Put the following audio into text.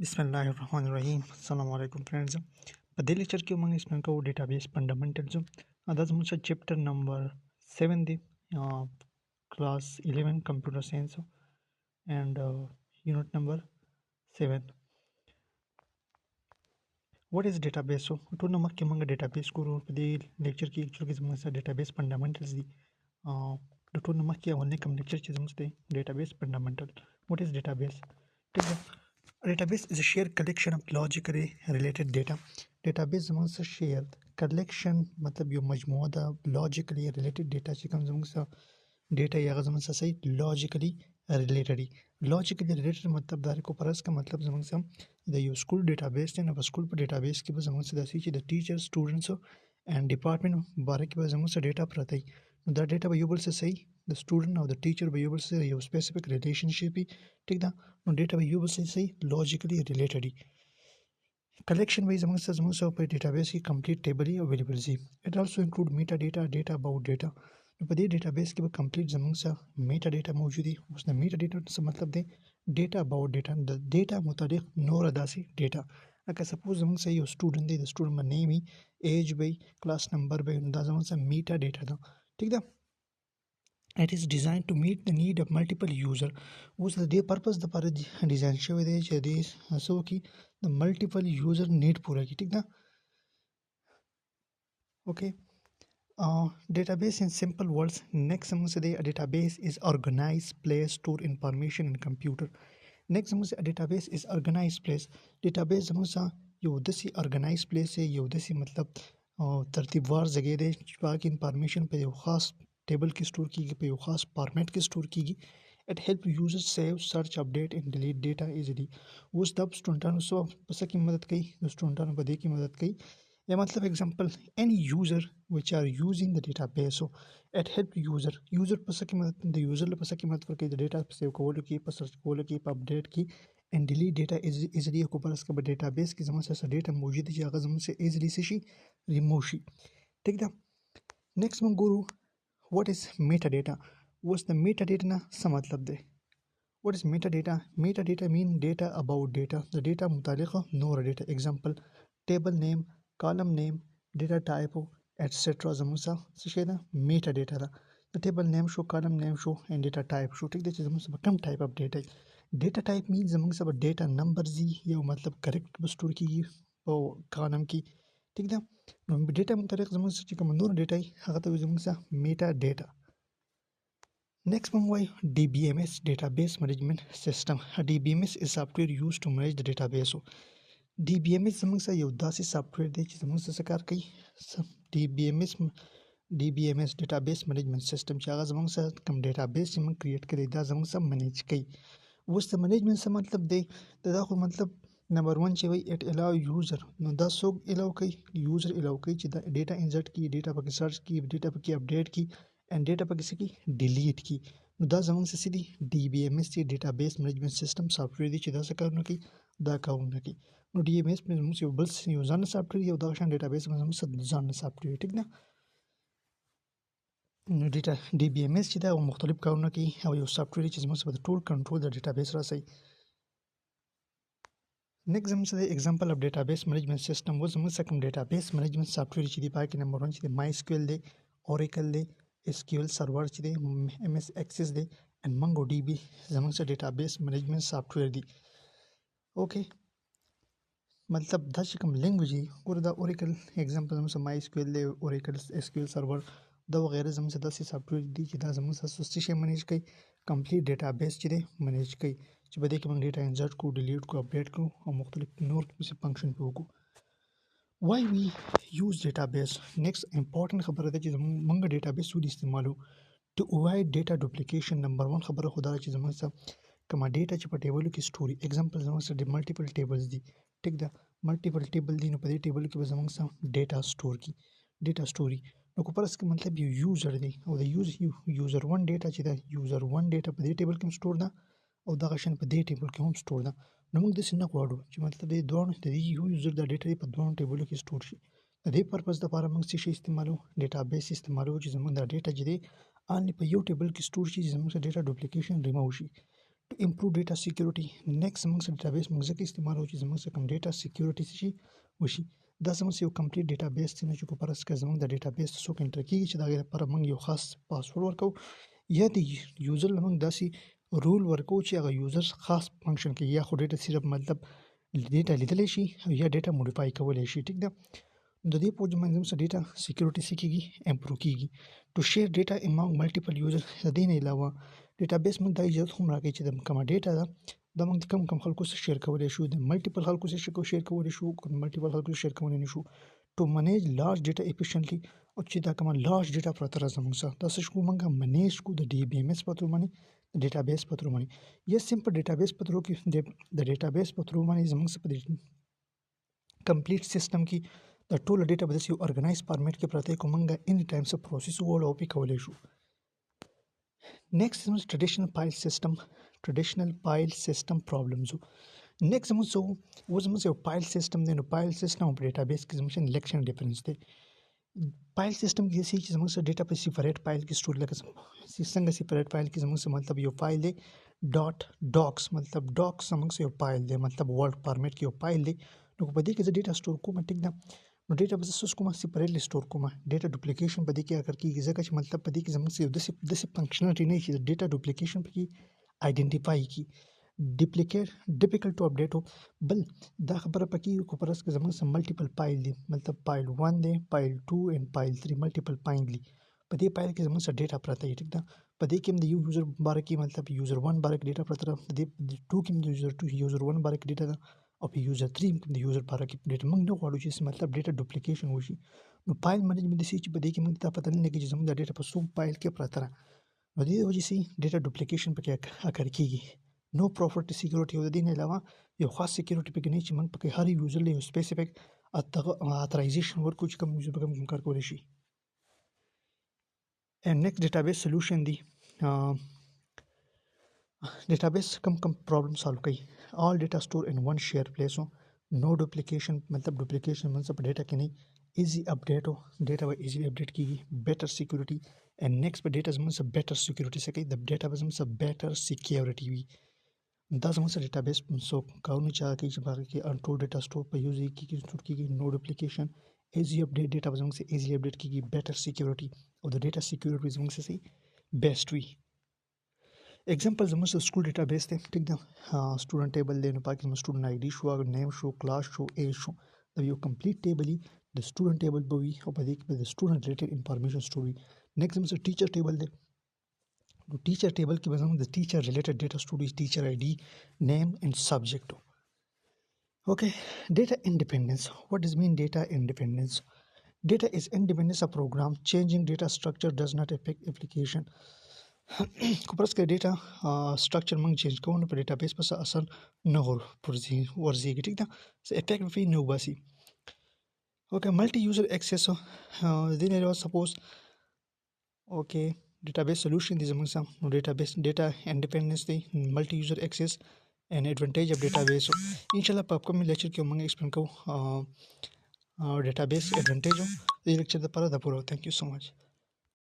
Bismillahirrahmanirrahim. Assalamu alaikum friends. په دې لیکچر کې موږ اسمن کوو ډیټابیس فنډامنټلز. دا زموږ چپټر نمبر 7 دی. کلاس 11 کمپیوټر ساينس and unit number 7. What is database? So ټول نو مخکې موږ ډیټابیس ګورو. په دې لیکچر کې اکچولی زموږ سره ډیټابیس فنډامنټلز دي. د ټول نو مخکې اولنی کوم لیکچر چې زموږ دی ډیټابیس فنډامنټل. What is database? Database is a shared collection of logically related data. Database زموږ سره shared collection مطلب یو مجموعه ده logically related data چې کوم زموږ سره data یا زموږ سره صحیح logically related دي. logically related مطلب دا کو پرس کا مطلب زموږ سره د یو سکول ډیټابیس دی. نو په سکول په ډیټابیس کې به زموږ سره داسې چې د ټیچر سټوډنټس and ډپارټمنټ باره کې به زموږ سره ډیټا پراته وي. نو دا ډیټا به یو بل سره صحیح د سټوډنټ او د ټیچر به یو بل سره یو سپیسیفیک ریلیشنشپ وي. ټیک ده. نو ډیټا به یو بل سره صحیح logically related دي. collection by زموږ سره په ډیټابیس کې کمپلیټ ټیبل اویلیبل دي. it also include metadata data about data. نو په دې ډیټابیس کې به کمپلیټ زموږ سره metadata موجود دي. اوس د metadata څه مطلب دی؟ data about data د ډیټا متعلق نور داسې ډیټا. لکه سپوز زموږ سره یو سټوډنټ دی. د سټوډنټ باندې نیم وي، ایج وي، کلاس نمبر وي. دا زموږ سره metadata ده. ټیک ده. It is designed to meet the need of multiple user. اوس د دې پرپس لپاره ډیزاین شوی دی چې دې هڅو کې د ملټیپل یوزر نیډ پوره کړي. ټیک ده. اوکې. database in simple words. next زموږ سره دی database is organized place store information in computer. next زموږ سره database is organized place. database زموږ سره یو داسې organized place دی، یو داسې مطلب ترتیبوار ځای دی چې پاکي انفارمیشن په یو خاص ټیبل کې سٹور کیږي، په یو خاص فارمیټ کې سٹور کیږي. it help users save search update and delete data easily. اوس د سټوډنټانو سو پس کې مدد کوي، د سټوډنټانو په دې کې مدد کوي. یا مطلب example any user which are using the database. so it help user پس کې مدد د یوزر لپاره پس کې مدد کوي د ډیټا سیو کولو کې، په سرچ کولو کې، په اپډیټ کې and delete data easily. کو پرس کې په ډیټابیس کې زموږ سره ډیټا موجود دي چې هغه زموږ سره easily شي ریموو شي. ټیک ده. next موږ ګورو what is metadata. اوس د metadata نه څه مطلب دی؟ what is metadata? metadata mean data about data. د ډیټا متعلق نور ډیټا. example table name, column name, data type etc. زموږ سره څه شی ده؟ metadata ده. د table name شو، column name شو and data type شو. ټیک ده. چې زموږ سره کوم ټایپ اف ډیټا. data type means زموږ سره ډیټا نمبر زی یو مطلب کریکټ به سٹور کیږي په کالم کې. ٹھیک ده. نو ډیټا متعلق زموږ چې کوم نور ډیټا هغه ته زموږ سره میټا ډیټا. next موږ وایو DBMS database management system. DBMS is software used to manage the database. DBMS زموږ سره یو داسې سافټویر دی چې زموږ سره کار کوي. DBMS database management system چې هغه زموږ سره کوم ډیټابیس چې موږ کریټ کړی دا زموږ سره منیج کوي. اوس د منیجمنت څه مطلب دی؟ دا خو مطلب نمبر 1 چې وای اټ الاو یوزر. نو دا څوک الاو کوي؟ یوزر الاو کوي چې دا ډیټا انسرټ کی، ډیټا پکې سرچ کی، ډیټا پکې اپډیټ کی and ډیټا پکې سکی ډیلیټ کی. نو دا زموږ څه دی؟ DBMS دی ډیټابیس منیجمنت سیستم سافټویر دی چې دا څه کارونه کوي؟ دا کارونه کوي. نو DBMS موږ یو بل یو ځان سافټویر یو دا شان ډیټابیس موږ ځان سافټویر. ټیک ده. نو ډیټا DBMS چې دا مختلف کارونه کوي او یو سافټویر چې زموږ په ټول کنټرول د ډیټابیس راسي. next زموږ سره example of database management system. و زموږ سره کوم database management software چې دی پای کې نمبر 1 چې دی MySQL دی، Oracle دی، SQL server چې دی، MS Access دی and MongoDB زموږ سره database management software دی. اوکې. مطلب دا چې کوم لینګویج دی ګوره دا Oracle example زموږ سره MySQL دی، Oracle SQL server دا وغیرہ زموږ سره داسې سافټویر دي چې دا زموږ سره څه شی منیج کوي؟ کمپلیټ ډیټابیس چې دی منیج کوي چې په دې کې موږ ډیټا انسرټ کو، ډیلیټ کو، اپډیټ کو او مختلف نور څه فنکشن په وکړو. why we use database. next important خبره ده چې موږ ډیټابیس ولې استعمالو؟ to avoid data duplication. نمبر 1 خبره خدا چې زموږ سره کوم ډیټا چې په ټیبل کې سٹوري. example زموږ سره ملټیپل ټیبلز دي. ټیک ده. ملټیپل ټیبل دي نو په دې ټیبل کې به زموږ سره ډیټا سٹور کی، ډیټا سٹوري. نو کو پرس کې مطلب یو یوزر دی او د یوزر 1 ډیټا چې دا یوزر 1 ډیټا په دې ټیبل کې سٹور ده او دا غشن په دې ټیبل کې هم سٹور ده. نو موږ د سینه غواړو چې مطلب د دوه د یو یوزر د ډیټا په دوه ټیبل کې سٹور شي. د دې پرپس لپاره موږ څه شي استعمالو؟ ډیټابیس استعمالو چې زموږ د ډیټا چې دی ان په یو ټیبل کې سٹور شي چې زموږ ډیټا ډوپلیکیشن ریموو شي. to improve data security. Next زموږ سره database موږ ځکه استعمالوو چې زموږ سره کوم data security شي وشي. دا زموږ یو کمپلیټ database دی چې په پرس کې زموږ د database څوک انټر کیږي چې دا غیر لپاره موږ یو خاص پاسورډ ورکو یا د یوزر موږ داسې رول ورکو چې هغه یوزر خاص فنکشن کوي یا خو ډیټا صرف مطلب ډیټا لیدلی شي یا ډیټا موډیفای کولی شي. ټیک ده. د دې په وجه باندې زموږ ډیټا سکیورټي څه کیږي امپروو کیږي. ټو شیر ډیټا امونګ ملټیپل یوزر. د دې نه علاوه ډیټابیس موږ دا اجازه هم راکوي چې د کومه ډیټا ده دا موږ کم خلکو سره شیر کولی شو، د ملټیپل خلکو سره شیر کولی شو، ملټیپل خلکو سره شیر کولی نه شو. ټو منیج لارج ډیټا افیشنټلی او چې دا کومه لارج ډیټا پرته راځي موږ سره دا څه شو موږ منیج کو د ډي بي ام اس په تر باندې ډیټابیس په تر باندې یا سمپل ډیټابیس په تر کې د ډیټابیس په تر باندې زموږ څه په کمپلیټ سیستم کې د ټول ډیټا په داسې یو ارګنایز فارمیټ کې پراته کوم موږ اني ټایم سره پروسس وړو او پی کولی شو. Next is traditional file system problems. Next زموږ یو فایل سیستم دی. نو فایل سیستم او ډیټابیس کې زموږ الکشن ډیفرنس دی. فایل سیستم کې چې زموږ سره ډیټا په سیپریټ فایل کې سٹور لکه څنګه سیپریټ فایل کې زموږ مطلب یو فایل دی ډاٹ ډاکس مطلب ډاکس زموږ یو فایل دی مطلب ورډ فارمیټ کې یو فایل دی. نو په دې کې زه ډیټا سٹور کوم. ټیک ده. نو ډیټا به زه کوم سیپریټلی سٹور کوم. ډیټا ډوپلیکیشن په دې کې اگر کیږي ځکه چې مطلب په دې کې زموږ یو داسې فنکشنالټي نه چې ډیټا ډوپلیکیشن پکې آیډنټیفای کی ډپلیکیټ ډیفیکلټ ټو اپډیټ بل دا خبره پکې کو پرس کې زموږ سم ملټیپل فایل دي مطلب فایل 1 دی فایل 2 and فایل 3 ملټیپل فایل دي. په دې فایل کې زموږ سره ډیټا پراته دی. ټیک ده. په دې کې د یو یوزر باره کې مطلب یوزر 1 باره کې ډیټا پراته ده. د 2 کې د یوزر 1 باره کې ډیټا ده او په یوزر 3 کې د یوزر باره کې ډیټا. موږ نه غواړو چې مطلب ډیټا ډوپلیکیشن وشي. نو فایل مینجمنت دي چې په دې کې موږ ته پته نه لګي چې زموږ د ډیټا په څوم فایل کې پراته ده. نو د دې وجې سي ډیټا ډوپلیکیشن پکې اکر کیږي. نو پروپرټي سکیورټي او د دې نه علاوه یو خاص سکیورټي پکې نه چې موږ پکې هر یوزر له یو سپیسیفیک اترایزیشن ورکو چې کوم یوزر پکې کار کولی شي. And next database solution دی database کم problem solve کوي. all data store in one share place no duplication مطلب duplication مطلب data کې نه easy update data به easily update کیږي. better security and next په data زموږ سره better security څه کوي د data به زموږ سره better security وي. دا زموږ سره database سو کارونه چا کوي چې باندې کې untold data store په یوز کې سٹور کیږي. no duplication easy update data به زموږ سره easily update کیږي. better security او د data security زموږ سره best وي. एग्जाम्पल زموږ سکول ډیټابیس دی. ټیک ده. سټوډنټ ټیبل دی. نو پکې زموږ سټوډنټ آی ډي شو نیم شو کلاس شو ایج شو دا یو کمپلیټ ټیبل دی. د سټوډنټ ټیبل به وي او په دې کې به د سټوډنټ ریلیټډ انفارمیشن سٹور وي. نیکسټ زموږ ټیچر ټیبل دی. نو ټیچر ټیبل کې به زموږ د ټیچر ریلیټډ ډیټا سٹور وي. ټیچر آی ډي نیم اینڈ سبجیکټ. Okay, data independence. What does mean data independence? Data is independence of program. Changing data structure does not affect application. کوپرس کې ډیټا سټرکچر موږ چینج کوو نو په ډیټابیس په اثر نه ورځيږي. ټیک ده. څه افیکټ به نه وباسي. اوکې ملټي یوزر اکسس دین ایرو سپوز اوکې ډیټابیس سولوشن دي زموږ سم نو ډیټابیس ډیټا انډیپندنس دی ملټي یوزر اکسس and advantage of database. انشاءالله په کوم لیکچر کې موږ ایکسپلین کوو database advantage. دې لیکچر لپاره دا پوره. thank you so much.